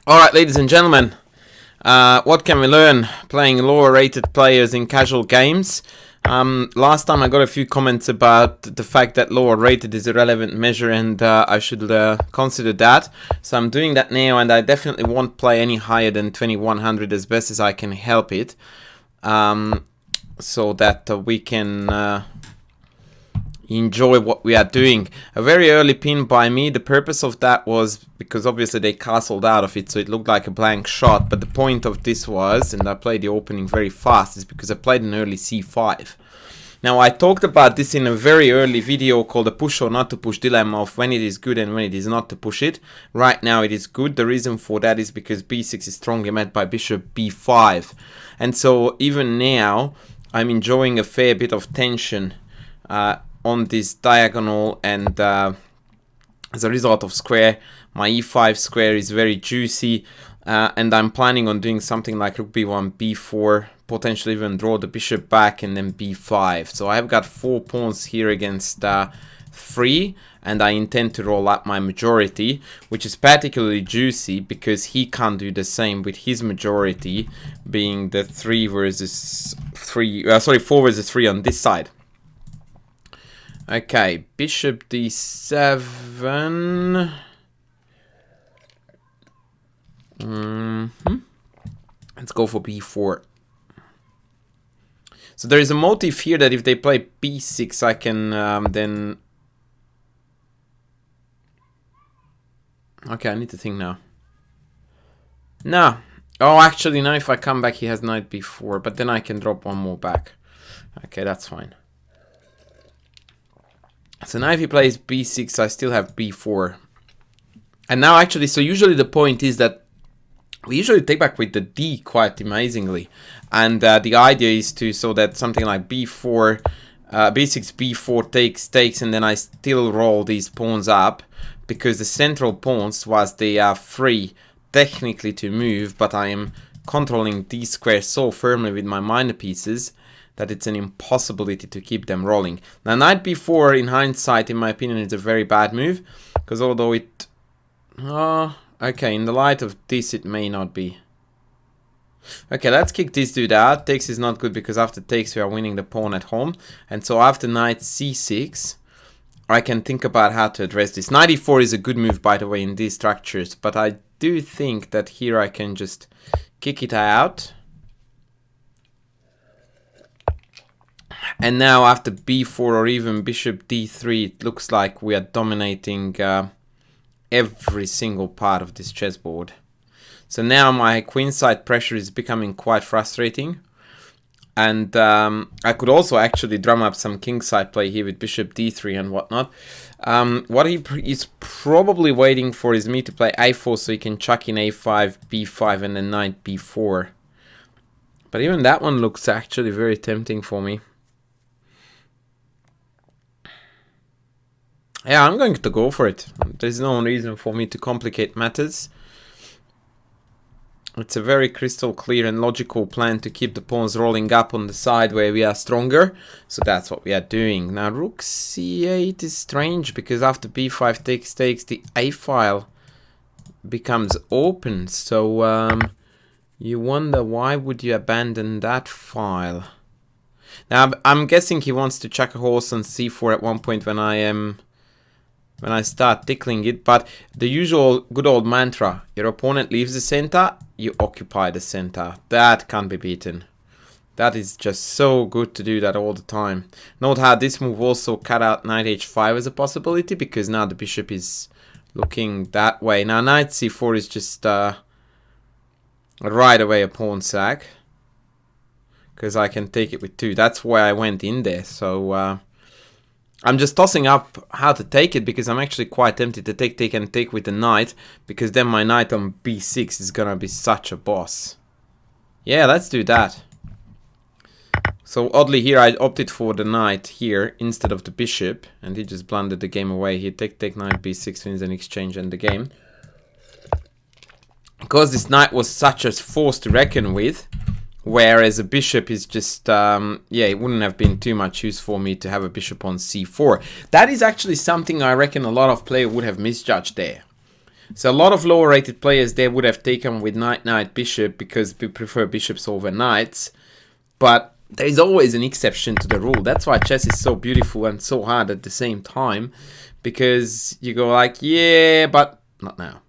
Alright, ladies and gentlemen, what can we learn playing lower rated players in casual games? Last time I got a few comments about the fact that lower rated is a relevant measure and I should consider that. So I'm doing that now, and I definitely won't play any higher than 2100 as best as I can help it. So that we can enjoy what we are doing. A very early pin by me. The purpose of that was because obviously they castled out of it, so it looked like a blank shot. But the point of this was, and I played the opening very fast, is because I played an early c5. Now I talked about this in a very early video called the push or not to push dilemma of when it is good and when it is not to push it. Right now it is good. The reason for that is because b6 is strongly met by bishop b5. And so even now I'm enjoying a fair bit of tension on this diagonal, and as a result of square, my e5 square is very juicy, and I'm planning on doing something like rook b1, b4, potentially even draw the bishop back and then b5. So I've got 4 pawns here against 3, and I intend to roll up my majority, which is particularly juicy because he can't do the same with his majority being the 4 versus 3 on this side. Okay, bishop d7. Let's go for b4. So there is a motive here that if they play b6, I can then... Okay, I need to think now. No. Oh, actually, now if I come back, he has knight b4, but then I can drop one more back. Okay, that's fine. So now if he plays b6, I still have b4. And now actually, so usually the point is that we usually take back with the d quite amazingly. And the idea is to, so that something like b4, b6, b4 takes, and then I still roll these pawns up. Because the central pawns, whilst they are free technically to move, but I am controlling d square so firmly with my minor pieces that it's an impossibility to keep them rolling. Now knight b4 in hindsight, in my opinion, is a very bad move, because although it... okay, in the light of this it may not be. Okay, let's kick this dude out. Takes is not good because after takes we are winning the pawn at home. And so after knight c6, I can think about how to address this. Knight e4 is a good move, by the way, in these structures, but I do think that here I can just kick it out. And now after b4 or even bishop d3, it looks like we are dominating every single part of this chessboard. So now my queenside pressure is becoming quite frustrating. And I could also actually drum up some kingside play here with bishop d3 and whatnot. What he is probably waiting for is me to play a4 so he can chuck in a5, b5 and then knight b4. But even that one looks actually very tempting for me. Yeah, I'm going to go for it. There's no reason for me to complicate matters. It's a very crystal clear and logical plan to keep the pawns rolling up on the side where we are stronger. So that's what we are doing. Now rook c8 is strange because after b5 takes, the a file becomes open. So you wonder why would you abandon that file? Now I'm guessing he wants to chuck a horse on c4 at one point when I start tickling it, but the usual good old mantra, your opponent leaves the center, you occupy the center. That can't be beaten. That is just so good to do that all the time. Note how this move also cut out knight h5 as a possibility, because now the bishop is looking that way. Now knight c4 is just right away a pawn sack, because I can take it with 2. That's why I went in there. So I'm just tossing up how to take it because I'm actually quite tempted to take and take with the knight, because then my knight on b6 is gonna be such a boss. Yeah, let's do that. So oddly here I opted for the knight here instead of the bishop, and he just blundered the game away. He take knight b6 wins an exchange and the game. Because this knight was such a force to reckon with, whereas a bishop is just, yeah, it wouldn't have been too much use for me to have a bishop on c4. That is actually something I reckon a lot of players would have misjudged there. So a lot of lower rated players they would have taken with knight bishop because we prefer bishops over knights. But there is always an exception to the rule. That's why chess is so beautiful and so hard at the same time. Because you go like, yeah, but not now.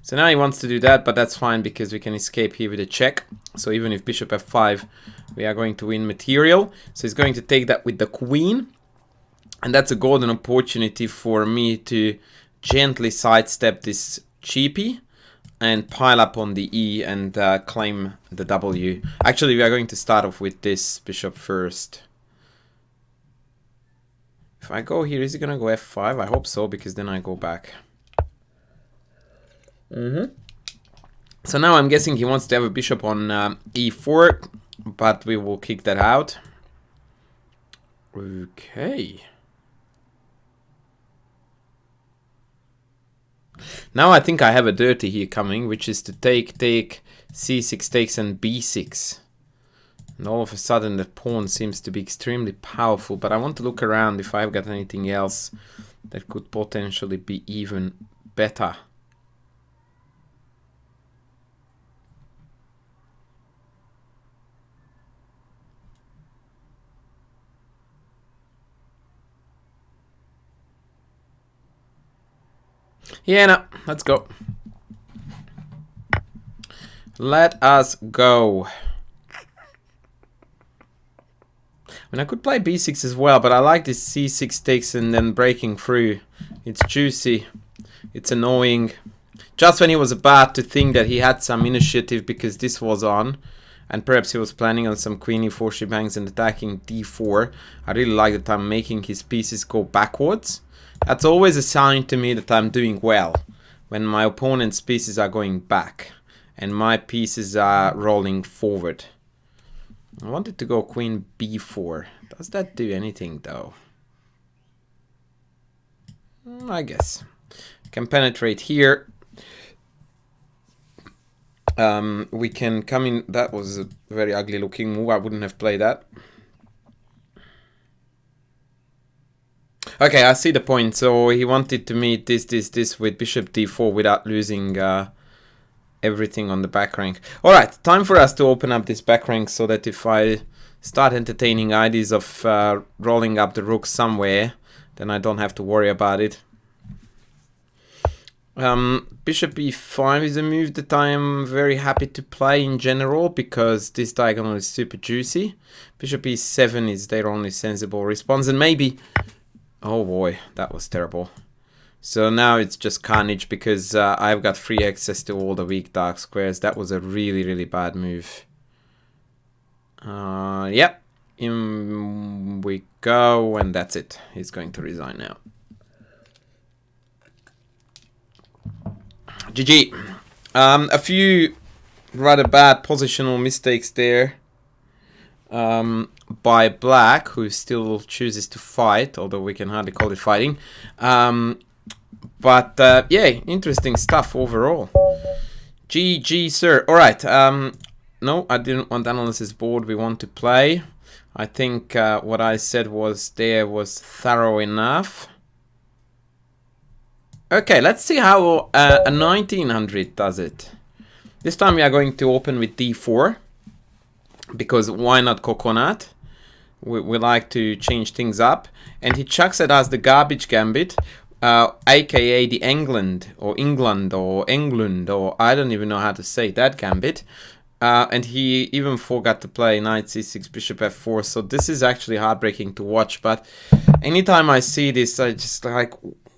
So now he wants to do that, but that's fine because we can escape here with a check. So even if bishop f5, we are going to win material. So he's going to take that with the queen. And that's a golden opportunity for me to gently sidestep this cheapie and pile up on the E and claim the W. Actually, we are going to start off with this bishop first. If I go here, is he going to go f5? I hope so, because then I go back. So now I'm guessing he wants to have a bishop on e4, but we will kick that out. Okay. Now I think I have a dirty here coming, which is to take c6 takes and b6. And all of a sudden the pawn seems to be extremely powerful, but I want to look around if I've got anything else that could potentially be even better. Yeah, no, let's go. Let us go. I mean, I could play b6 as well, but I like this c6 takes and then breaking through. It's juicy. It's annoying. Just when he was about to think that he had some initiative because this was on, and perhaps he was planning on some queen e4 she bangs and attacking d4, I really like that I'm making his pieces go backwards. That's always a sign to me that I'm doing well, when my opponent's pieces are going back and my pieces are rolling forward. I wanted to go queen b4. Does that do anything though? I guess. Can penetrate here. We can come in. That was a very ugly looking move. I wouldn't have played that. Okay, I see the point. So he wanted to meet this with bishop d4 without losing everything on the back rank. Alright, time for us to open up this back rank so that if I start entertaining ideas of rolling up the rook somewhere, then I don't have to worry about it. Bishop e5 is a move that I am very happy to play in general because this diagonal is super juicy. Bishop e7 is their only sensible response, and maybe... Oh boy, that was terrible. So now it's just carnage because I've got free access to all the weak dark squares. That was a really, really bad move. Yep. In we go, and that's it. He's going to resign now. GG. A few rather bad positional mistakes there. By Black, who still chooses to fight, although we can hardly call it fighting. But yeah, interesting stuff overall. GG, sir. Alright, no, I didn't want analysis board. We want to play. I think what I said was thorough enough. Okay, let's see how a 1900 does it. This time we are going to open with d4. Because why not coconut? We like to change things up. And he chucks at us the garbage gambit, aka the England, or I don't even know how to say that gambit. And he even forgot to play knight c6, bishop f4. So this is actually heartbreaking to watch. But anytime I see this, I just like,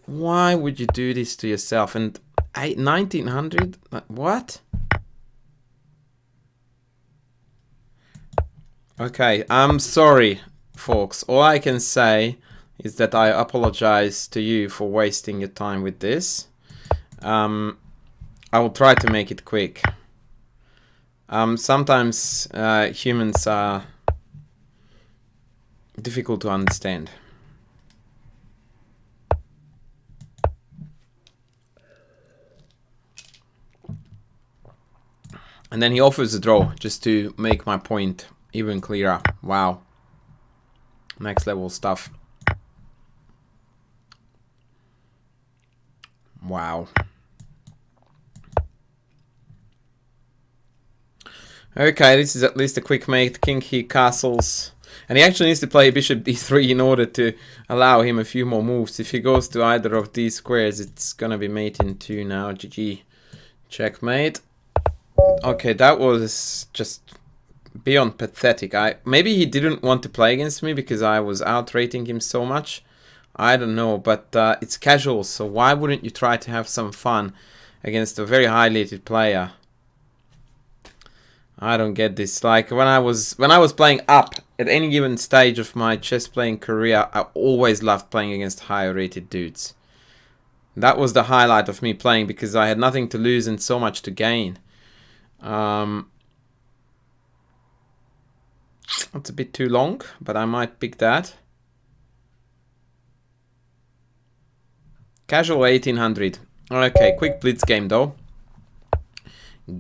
why would you do this to yourself? And 1900? What? Okay, I'm sorry, folks. All I can say is that I apologize to you for wasting your time with this. I will try to make it quick. Sometimes humans are difficult to understand. And then he offers a draw just to make my point even clearer. Wow. Next level stuff. Wow. Okay, this is at least a quick mate. King he castles. And he actually needs to play bishop d3 in order to allow him a few more moves. If he goes to either of these squares, it's gonna be mate in 2 now. GG. Checkmate. Okay, that was just beyond pathetic. Maybe he didn't want to play against me because I was outrating him so much. I don't know, but it's casual, so why wouldn't you try to have some fun against a very highly rated player? I don't get this. Like when I was playing up at any given stage of my chess playing career, I always loved playing against higher rated dudes. That was the highlight of me playing because I had nothing to lose and so much to gain. That's a bit too long, but I might pick that. Casual 1800. Okay, quick blitz game though.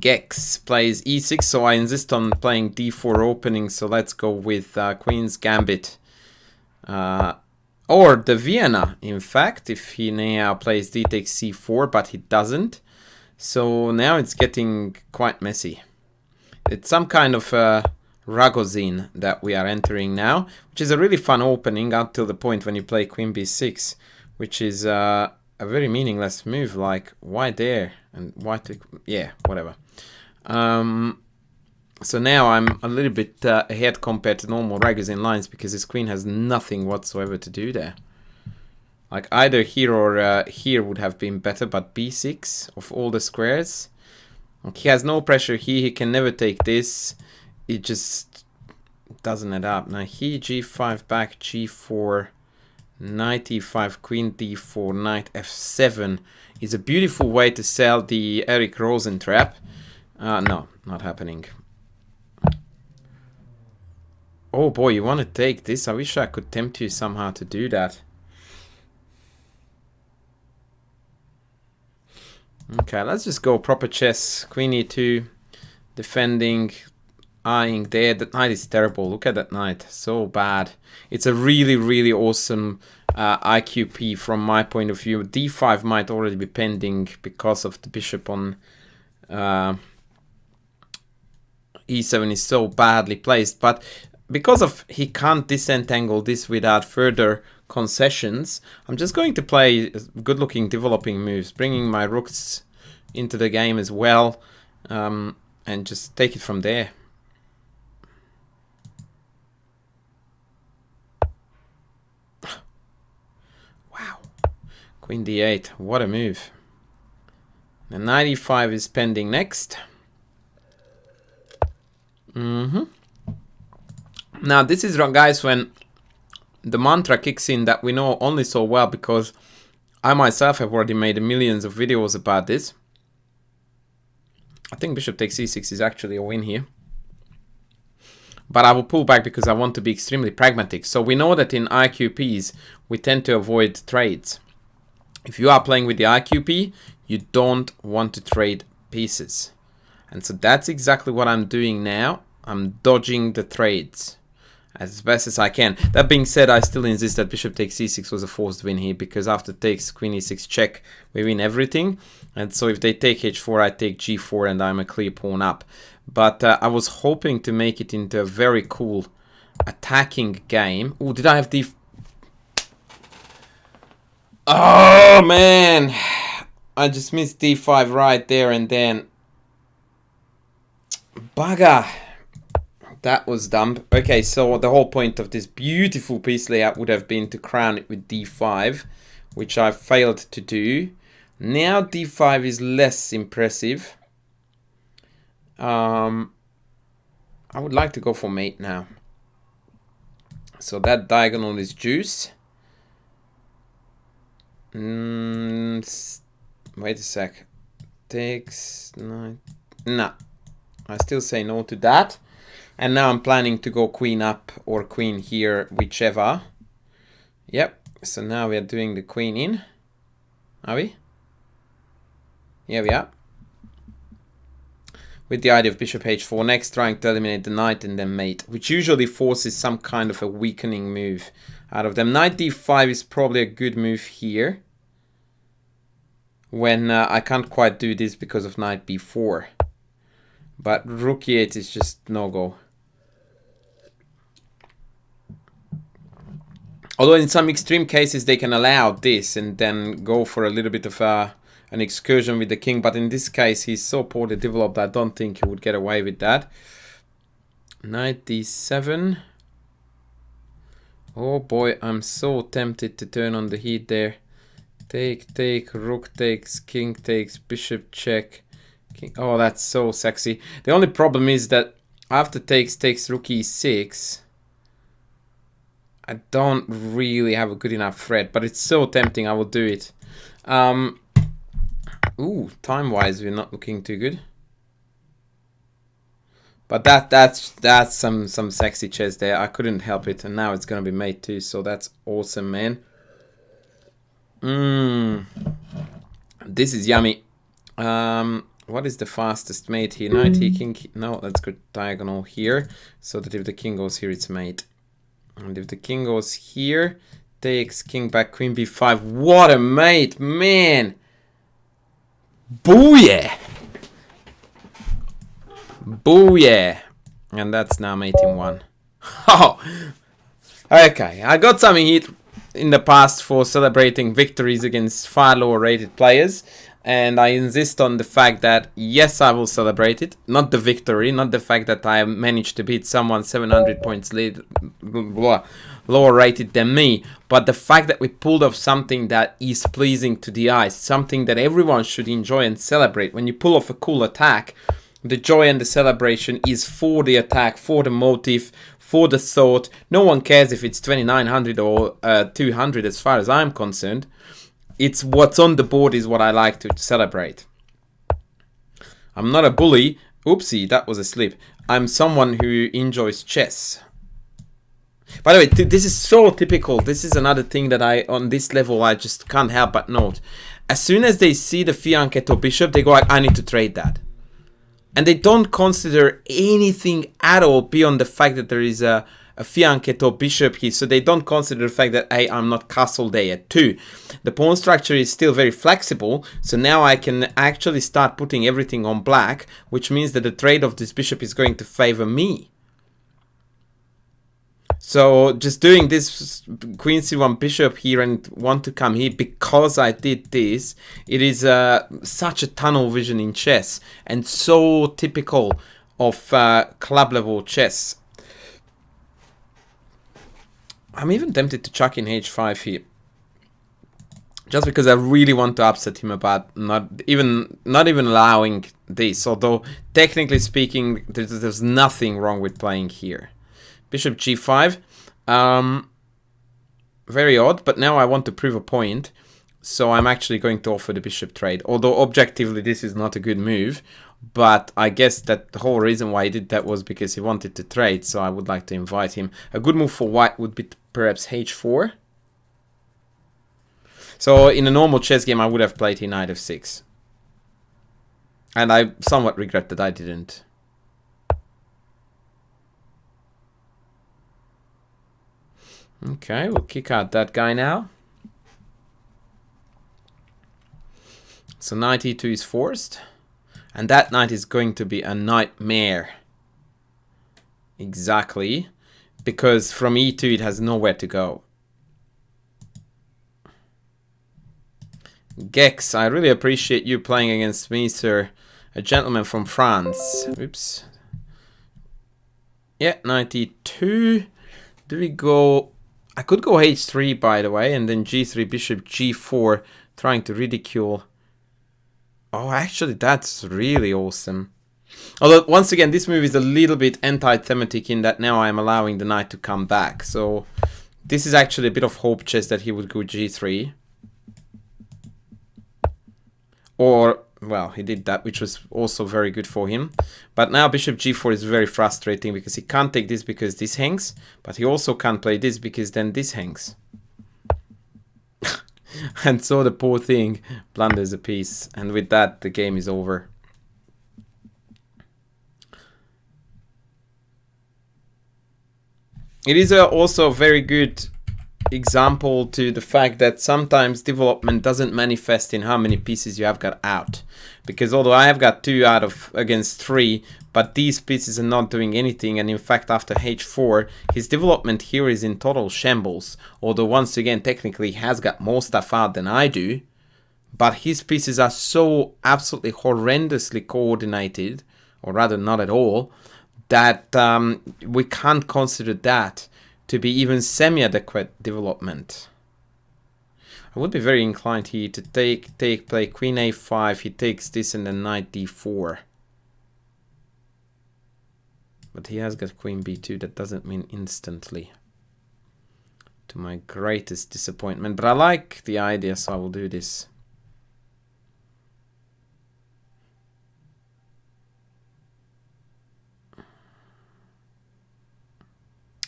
Gex plays e6, so I insist on playing d4 opening, so let's go with Queen's Gambit. Or the Vienna, in fact, if he now plays d takes c4, but he doesn't. So now it's getting quite messy. It's some kind of Ragozin that we are entering now, which is a really fun opening until the point when you play Queen b6, which is a very meaningless move, like why there and why to, yeah, whatever. So now I'm a little bit ahead compared to normal Ragozin lines because his queen has nothing whatsoever to do there. Like either here or here would have been better, but b6 of all the squares. Like he has no pressure here, he can never take this. It just doesn't add up. Now he g5 back, g4, knight e5, queen d4, knight f7 is a beautiful way to sell the Eric Rosen trap. No, not happening. Oh boy, you want to take this? I wish I could tempt you somehow to do that. Okay, let's just go proper chess. Queen e2, defending, eyeing there. That knight is terrible. Look at that knight, so bad. It's a really, really awesome IQP from my point of view. d5 might already be pending because of the bishop on e7 is so badly placed, but because of he can't disentangle this without further concessions, I'm just going to play good-looking developing moves, bringing my rooks into the game as well, and just take it from there. Wow, Queen d8, what a move. The knight e5 is pending next. Now this is, guys, when the mantra kicks in that we know only so well because I myself have already made millions of videos about this. I think bishop takes e6 is actually a win here. But I will pull back because I want to be extremely pragmatic. So we know that in IQPs we tend to avoid trades. If you are playing with the IQP, you don't want to trade pieces. And so that's exactly what I'm doing now. I'm dodging the trades as best as I can. That being said, I still insist that bishop takes e6 was a forced win here, because after takes queen e6 check, we win everything. And so if they take h4, I take g4 and I'm a clear pawn up. But I was hoping to make it into a very cool attacking game. Oh, did I have d... Oh, man! I just missed d5 right there and then. Bugger! That was dumb. Okay, so the whole point of this beautiful piece layout would have been to crown it with d5, which I failed to do. Now d5 is less impressive. I would like to go for mate now. So that diagonal is juice. Wait a sec. Takes... No. I still say no to that. And now I'm planning to go queen up or queen here, whichever. Yep. So now we are doing the queen in. Are we? Here we are. With the idea of bishop h4 next, trying to eliminate the knight and then mate, which usually forces some kind of a weakening move out of them. Knight d5 is probably a good move here, when I can't quite do this because of knight b4. But rook e8 is just no-go. Although in some extreme cases they can allow this and then go for a little bit of an excursion with the king. But in this case he's so poorly developed, I don't think he would get away with that. Knight d7. Oh boy, I'm so tempted to turn on the heat there. Take, rook takes, king takes, bishop check. King. Oh, that's so sexy. The only problem is that after takes, rook e6. I don't really have a good enough threat, but it's so tempting, I will do it. Ooh, time-wise, we're not looking too good. But that's some sexy chess there. I couldn't help it, and now it's gonna be mate too, so that's awesome, man. This is yummy. What is the fastest mate here? Knight here, king. No, let's go diagonal here, so that if the king goes here, it's mate. And if the king goes here, takes king back, queen b5. What a mate, man! Booyah! Booyah! And that's now mating 1. Oh! Okay, I got some heat in the past for celebrating victories against far lower rated players. And I insist on the fact that, yes, I will celebrate it. Not the victory, not the fact that I managed to beat someone 700 points lower rated than me. But the fact that we pulled off something that is pleasing to the eyes. Something that everyone should enjoy and celebrate. When you pull off a cool attack, the joy and the celebration is for the attack, for the motive, for the thought. No one cares if it's 2900 or 200 as far as I'm concerned. It's what's on the board is what I like to celebrate. I'm not a bully. Oopsie, that was a slip. I'm someone who enjoys chess. By the way, this is so typical. This is another thing that on this level, I just can't help but note. As soon as they see the fianchetto bishop, they go like, I need to trade that. And they don't consider anything at all beyond the fact that there is a fianchetto bishop here. So they don't consider the fact that, hey, I'm not castled there yet too. The pawn structure is still very flexible. So now I can actually start putting everything on black, which means that the trade of this bishop is going to favor me. So just doing this queen c1 bishop here and want to come here because I did this, it is such a tunnel vision in chess and so typical of club level chess. I'm even tempted to chuck in h5 here, just because I really want to upset him about not even allowing this. Although technically speaking, there's nothing wrong with playing here. Bishop g5, very odd, but now I want to prove a point, so I'm actually going to offer the bishop trade. Although objectively this is not a good move, but I guess that the whole reason why he did that was because he wanted to trade, so I would like to invite him. A good move for white would be perhaps h4. So in a normal chess game I would have played here knight f6. And I somewhat regret that I didn't. Okay, we'll kick out that guy now. So knight e2 is forced. And that knight is going to be a nightmare. Exactly. Because from e2 it has nowhere to go. Gex, I really appreciate you playing against me, sir. A gentleman from France. Oops. Yeah, knight e2. Do we go... I could go h3, by the way, and then g3, bishop g4, trying to ridicule. Oh, actually, that's really awesome. Although, once again, this move is a little bit anti-thematic in that now I'm allowing the knight to come back. So, this is actually a bit of hope chess that he would go g3. Or, well, he did that, which was also very good for him. But now bishop g4 is very frustrating because he can't take this because this hangs. But he also can't play this because then this hangs. And so the poor thing blunders a piece. And with that, the game is over. It is also very good example to the fact that sometimes development doesn't manifest in how many pieces you have got out. Because although I have got 2 out of against 3, but these pieces are not doing anything, and in fact after h4, his development here is in total shambles. Although once again, technically he has got more stuff out than I do, but his pieces are so absolutely horrendously coordinated, or rather not at all, that we can't consider that to be even semi-adequate development. I would be very inclined here to play queen a5, he takes this and then knight d4. But he has got queen b2, that doesn't mean instantly. To my greatest disappointment, but I like the idea, so I will do this.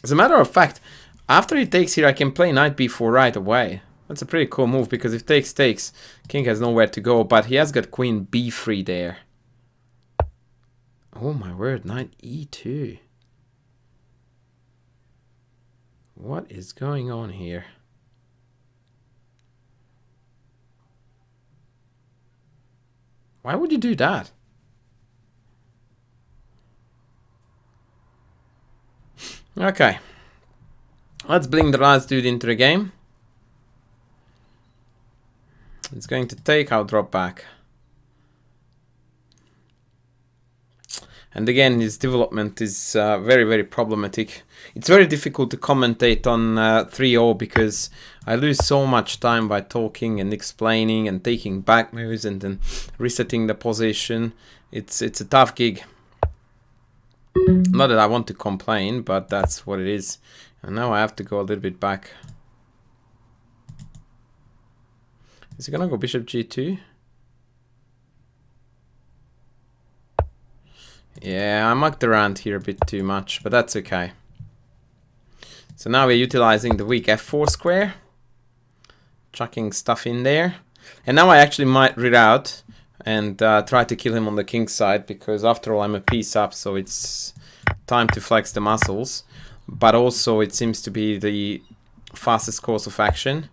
As a matter of fact, after he takes here, I can play knight b4 right away. That's a pretty cool move, because if takes, king has nowhere to go, but he has got queen b3 there. Oh my word, knight e2. What is going on here? Why would you do that? Okay. Let's bring the last dude into the game. It's going to take, I'll drop back. And again, his development is very, very problematic. It's very difficult to commentate on 3-0 because I lose so much time by talking and explaining and taking back moves and then resetting the position. It's a tough gig. Not that I want to complain, but that's what it is. And now I have to go a little bit back. Is he gonna go bishop g2? Yeah, I mucked around here a bit too much, but that's okay. So now we're utilizing the weak f4 square, chucking stuff in there. And now I actually might read out and try to kill him on the king side, because after all I'm a piece up, so it's time to flex the muscles. But also it seems to be the fastest course of action.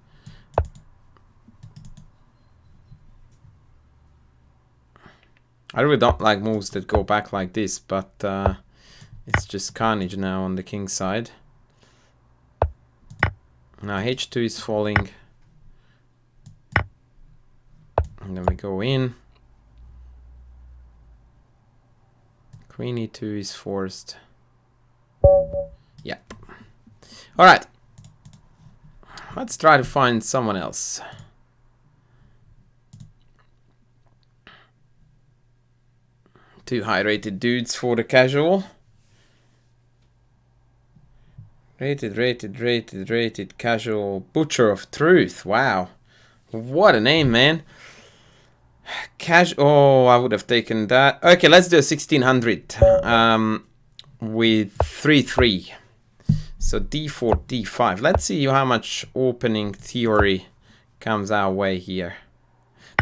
I really don't like moves that go back like this, but it's just carnage now on the king side. Now h2 is falling. And then we go in. Queen e2 is forced. Yep. Alright. Let's try to find someone else. Two high-rated dudes for the casual. Rated casual. Butcher of Truth. Wow. What a name, man. Oh, I would have taken that. Okay, let's do a 1600 with 3-3. So d4, d5. Let's see how much opening theory comes our way here.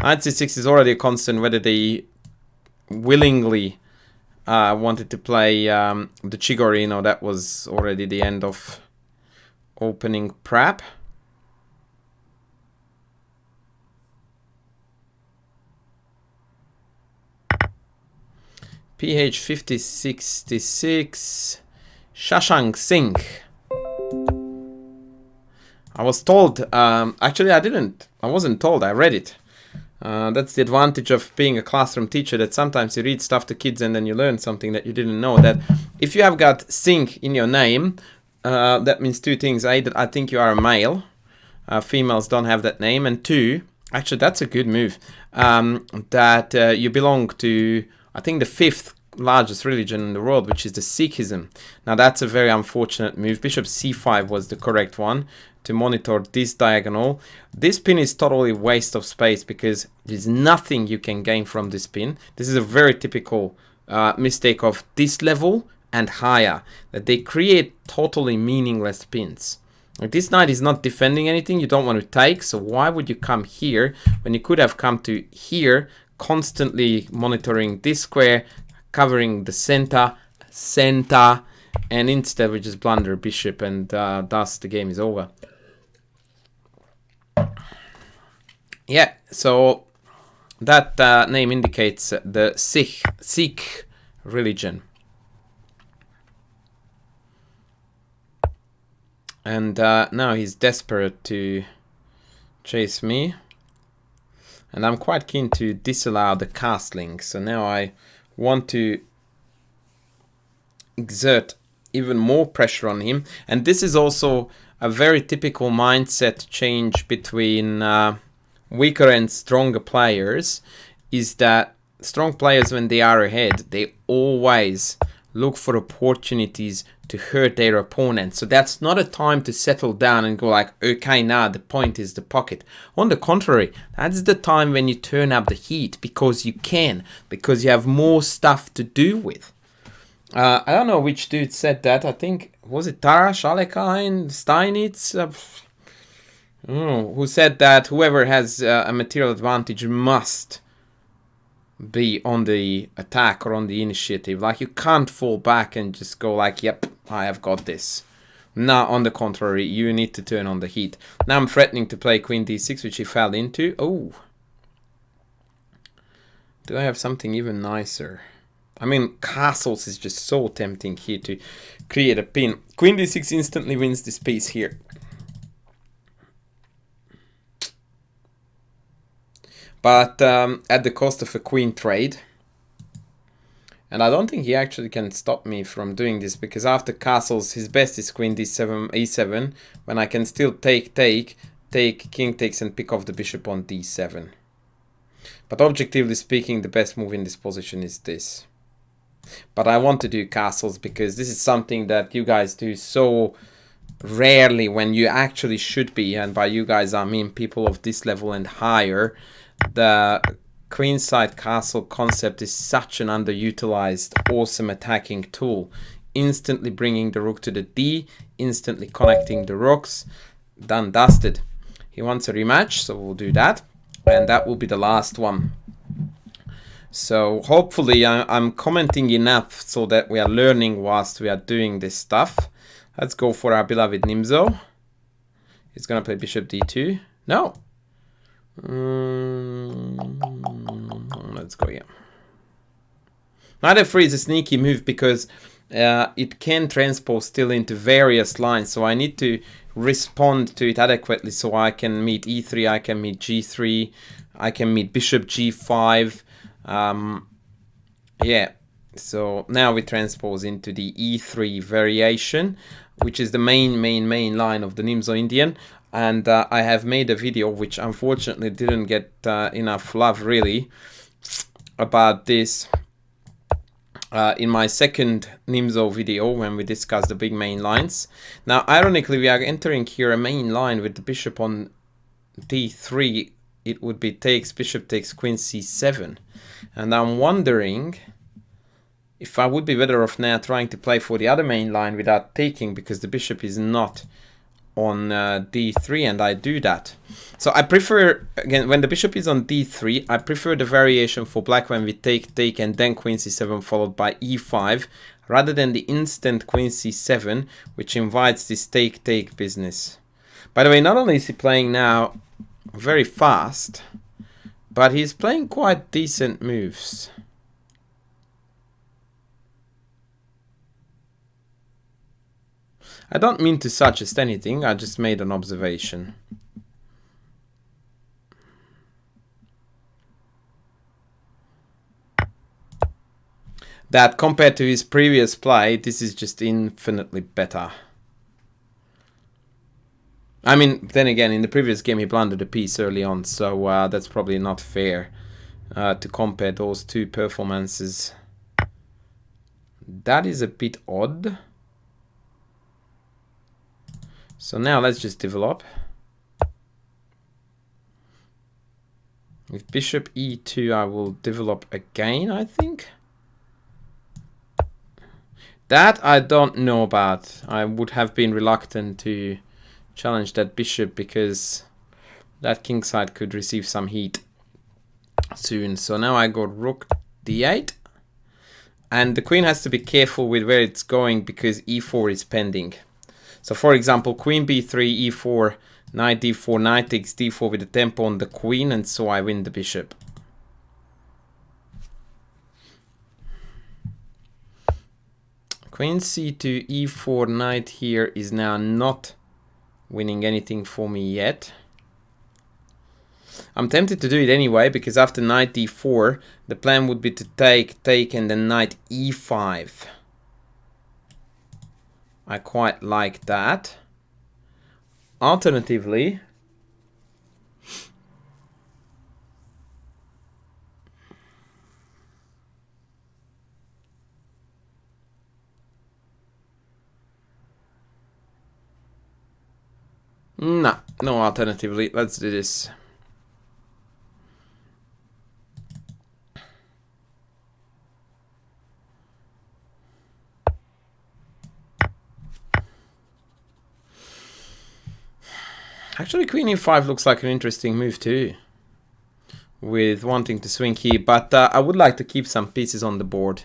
Knight c6 is already a constant, whether they willingly wanted to play the Chigorino. That was already the end of opening prep. PH 5066 Shashank Singh. I was told, actually I wasn't told, I read it. That's the advantage of being a classroom teacher, that sometimes you read stuff to kids and then you learn something that you didn't know. That if you have got Singh in your name, that means two things. A, that I think you are a male. Females don't have that name. And two, actually that's a good move, that you belong to, I think, the 5th largest religion in the world, which is the Sikhism. Now that's a very unfortunate move. Bishop c5 was the correct one to monitor this diagonal. This pin is totally waste of space because there's nothing you can gain from this pin. This is a very typical mistake of this level and higher, that they create totally meaningless pins. Like, this knight is not defending anything, you don't want to take, so why would you come here when you could have come to here, constantly monitoring this square, covering the center, and instead we just blunder bishop, and thus the game is over. Yeah, so that name indicates the Sikh religion. And now he's desperate to chase me. And I'm quite keen to disallow the castling. So now I want to exert even more pressure on him. And this is also a very typical mindset change between weaker and stronger players, is that strong players, when they are ahead, they always look for opportunities to hurt their opponent. So that's not a time to settle down and go like, okay, now the point is the pocket. On the contrary, that's the time when you turn up the heat, because you can, because you have more stuff to do with. I don't know which dude said that. I think, was it Taras, Alekain, Steinitz? Who said that whoever has a material advantage must be on the attack or on the initiative. Like, you can't fall back and just go like, yep, I have got this. No, on the contrary, you need to turn on the heat. Now I'm threatening to play Queen d6, which he fell into. Oh. Do I have something even nicer? I mean, castles is just so tempting here to create a pin. Queen d6 instantly wins this piece here. But at the cost of a queen trade. And I don't think he actually can stop me from doing this, because after castles, his best is queen d7, e7, when I can still take, king takes and pick off the bishop on d7. But objectively speaking, the best move in this position is this. But I want to do castles because this is something that you guys do so rarely when you actually should be. And by you guys, I mean people of this level and higher. The queenside castle concept is such an underutilized, awesome attacking tool. Instantly bringing the rook to the D, instantly connecting the rooks. Done, dusted. He wants a rematch, so we'll do that. And that will be the last one. So hopefully I'm commenting enough so that we are learning whilst we are doing this stuff. Let's go for our beloved Nimzo. He's going to play bishop d2. No. Let's go here. Knight f3 is a sneaky move because it can transpose still into various lines. So I need to respond to it adequately so I can meet e3, I can meet g3, I can meet bishop g5. Yeah, so now we transpose into the e3 variation, which is the main line of the Nimzo Indian. And I have made a video which unfortunately didn't get enough love really about this in my second Nimzo video when we discussed the big main lines. Now ironically we are entering here a main line with the bishop on d3. It would be bishop takes queen c7. And I'm wondering if I would be better off now trying to play for the other main line without taking, because the bishop is not on d3, and I do that. So I prefer, again, when the bishop is on d3, I prefer the variation for black when we take, and then queen c7 followed by e5, rather than the instant queen c7, which invites this take business. By the way, not only is he playing now very fast, but he's playing quite decent moves. I don't mean to suggest anything, I just made an observation. That compared to his previous play, this is just infinitely better. I mean, then again, in the previous game he blundered a piece early on, so that's probably not fair to compare those two performances. That is a bit odd. So now let's just develop. With bishop e2 I will develop again, I think. That I don't know about. I would have been reluctant to challenge that bishop because that kingside could receive some heat soon. So now I go rook d8. And the queen has to be careful with where it's going because e4 is pending. So for example, queen b3, e4, Knight d4, knight takes d4 with the tempo on the queen, and so I win the bishop. Queen c2, e4, knight here is now not winning anything for me yet. I'm tempted to do it anyway, because after knight d4, the plan would be to take, and then knight e5. I quite like that. Alternatively, no alternatively. Let's do this. Actually, queen e5 looks like an interesting move too, with wanting to swing here, but I would like to keep some pieces on the board.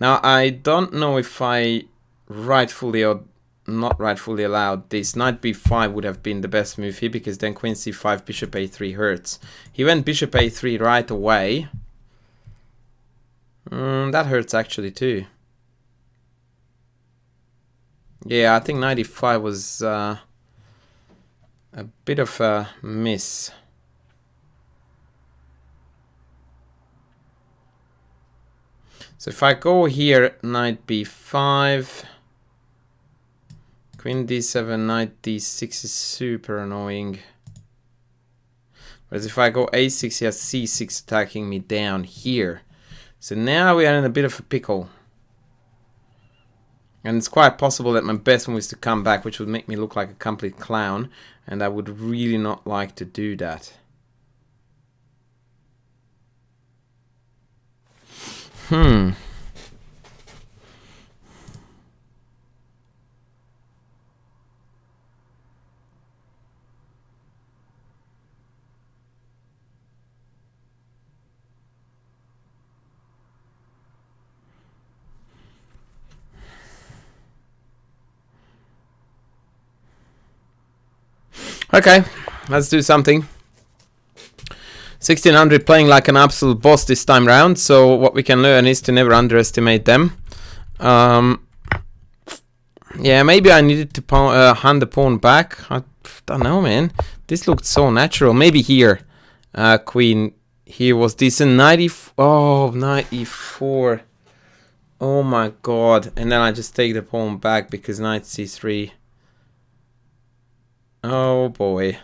Now, I don't know if I rightfully or not rightfully allowed this. Knight b5 would have been the best move here, because then queen c5, bishop a3 hurts. He went bishop a3 right away. That hurts actually too. Yeah, I think knight e5 was a bit of a miss. So if I go here, knight b5, queen d7, knight d6 is super annoying. Whereas if I go a6, he has c6 attacking me down here. So now we are in a bit of a pickle. And it's quite possible that my best move is to come back, which would make me look like a complete clown. And I would really not like to do that. Okay, let's do something. 1600 playing like an absolute boss this time round, so what we can learn is to never underestimate them. Yeah, maybe I needed to hand the pawn back. I don't know, man. This looked so natural. Maybe here, queen here was decent. Knight e4. Oh my god. And then I just take the pawn back because knight c3. Oh boy.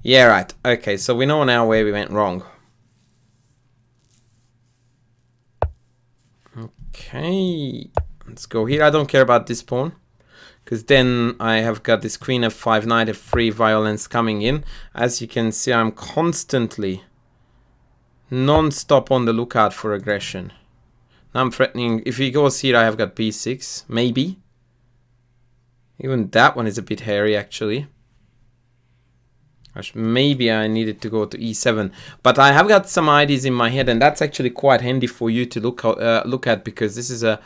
Yeah, right. Okay, so we know now where we went wrong. Okay. Let's go here. I don't care about this pawn, because then I have got this queen f5, knight f3 violence coming in. As you can see, I'm constantly, non-stop on the lookout for aggression. Now I'm threatening. If he goes here, I have got b6. Maybe. Even that one is a bit hairy, actually. Maybe I needed to go to e7, but I have got some ideas in my head, and that's actually quite handy for you to look at, because this is a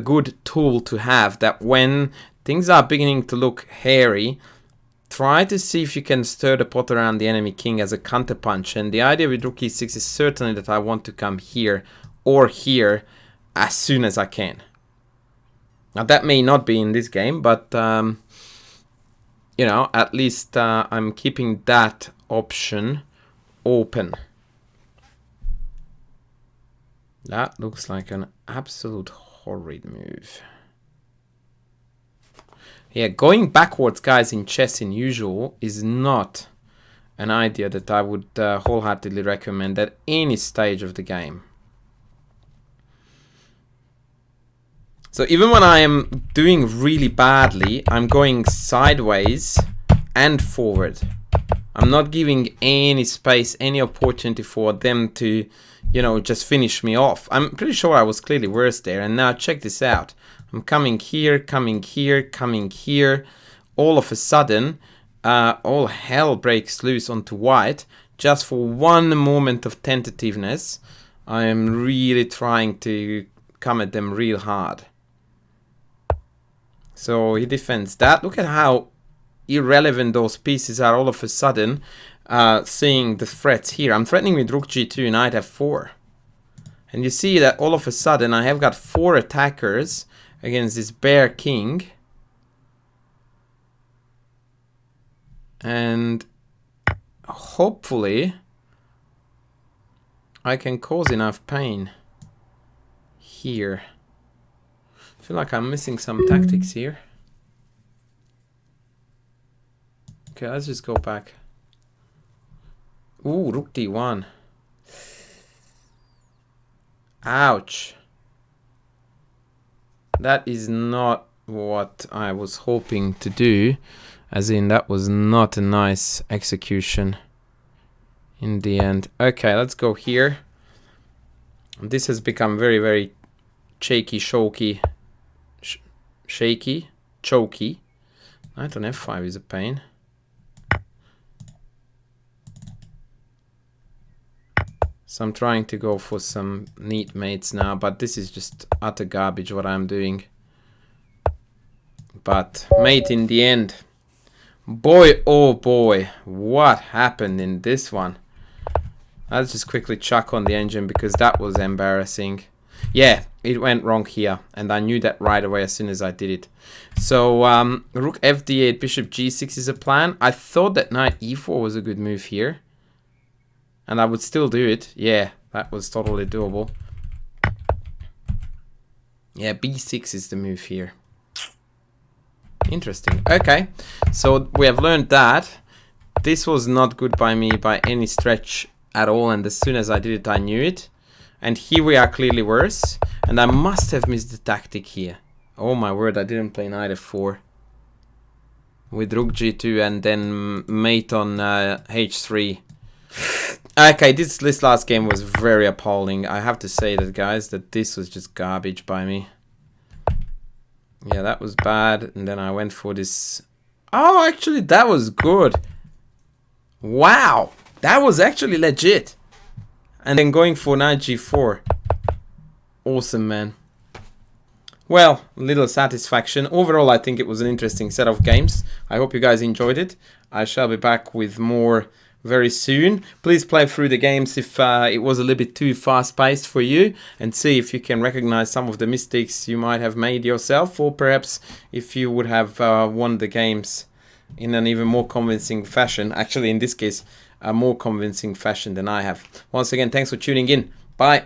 good tool to have, that when things are beginning to look hairy, try to see if you can stir the pot around the enemy king as a counterpunch. And the idea with rook e6 is certainly that I want to come here or here as soon as I can. Now that may not be in this game, but you know, at least I'm keeping that option open. That looks like an absolute horrid move. Yeah, going backwards, guys, in chess in usual is not an idea that I would wholeheartedly recommend at any stage of the game. So even when I am doing really badly, I'm going sideways and forward. I'm not giving any space, any opportunity for them to, you know, just finish me off. I'm pretty sure I was clearly worse there. And now check this out. I'm coming here, coming here, coming here. All of a sudden, all hell breaks loose onto white. Just for one moment of tentativeness, I am really trying to come at them real hard. So he defends that. Look at how irrelevant those pieces are all of a sudden, seeing the threats here. I'm threatening with rook g2, knight f4. And you see that all of a sudden I have got 4 attackers against this bare king. And hopefully I can cause enough pain here. I feel like I'm missing some tactics here. Okay, let's just go back. Ooh, rook d1. Ouch. That is not what I was hoping to do. As in, that was not a nice execution in the end. Okay, let's go here. This has become very, very shaky, choky. Knight on f5 is a pain. So I'm trying to go for some neat mates now, but this is just utter garbage what I'm doing. But mate in the end. Boy, oh boy, what happened in this one? Let's just quickly chuck on the engine because that was embarrassing. Yeah, it went wrong here, and I knew that right away as soon as I did it. So, rook fd8, bishop g6 is a plan. I thought that knight e4 was a good move here. And I would still do it. Yeah, that was totally doable. Yeah, b6 is the move here. Interesting. Okay, so we have learned that. This was not good by me by any stretch at all, and as soon as I did it, I knew it. And here we are clearly worse. And I must have missed the tactic here. Oh my word, I didn't play knight f4. With rook g2 and then mate on h3. Okay, this last game was very appalling. I have to say that, guys, that this was just garbage by me. Yeah, that was bad. And then I went for this. Oh, actually, that was good. Wow, that was actually legit. And then going for knight g4. Awesome, man. Well, little satisfaction. Overall, I think it was an interesting set of games. I hope you guys enjoyed it. I shall be back with more very soon. Please play through the games if it was a little bit too fast-paced for you, and see if you can recognize some of the mistakes you might have made yourself, or perhaps if you would have won the games in an even more convincing fashion. Actually, in this case, a more convincing fashion than I have. Once again, thanks for tuning in. Bye.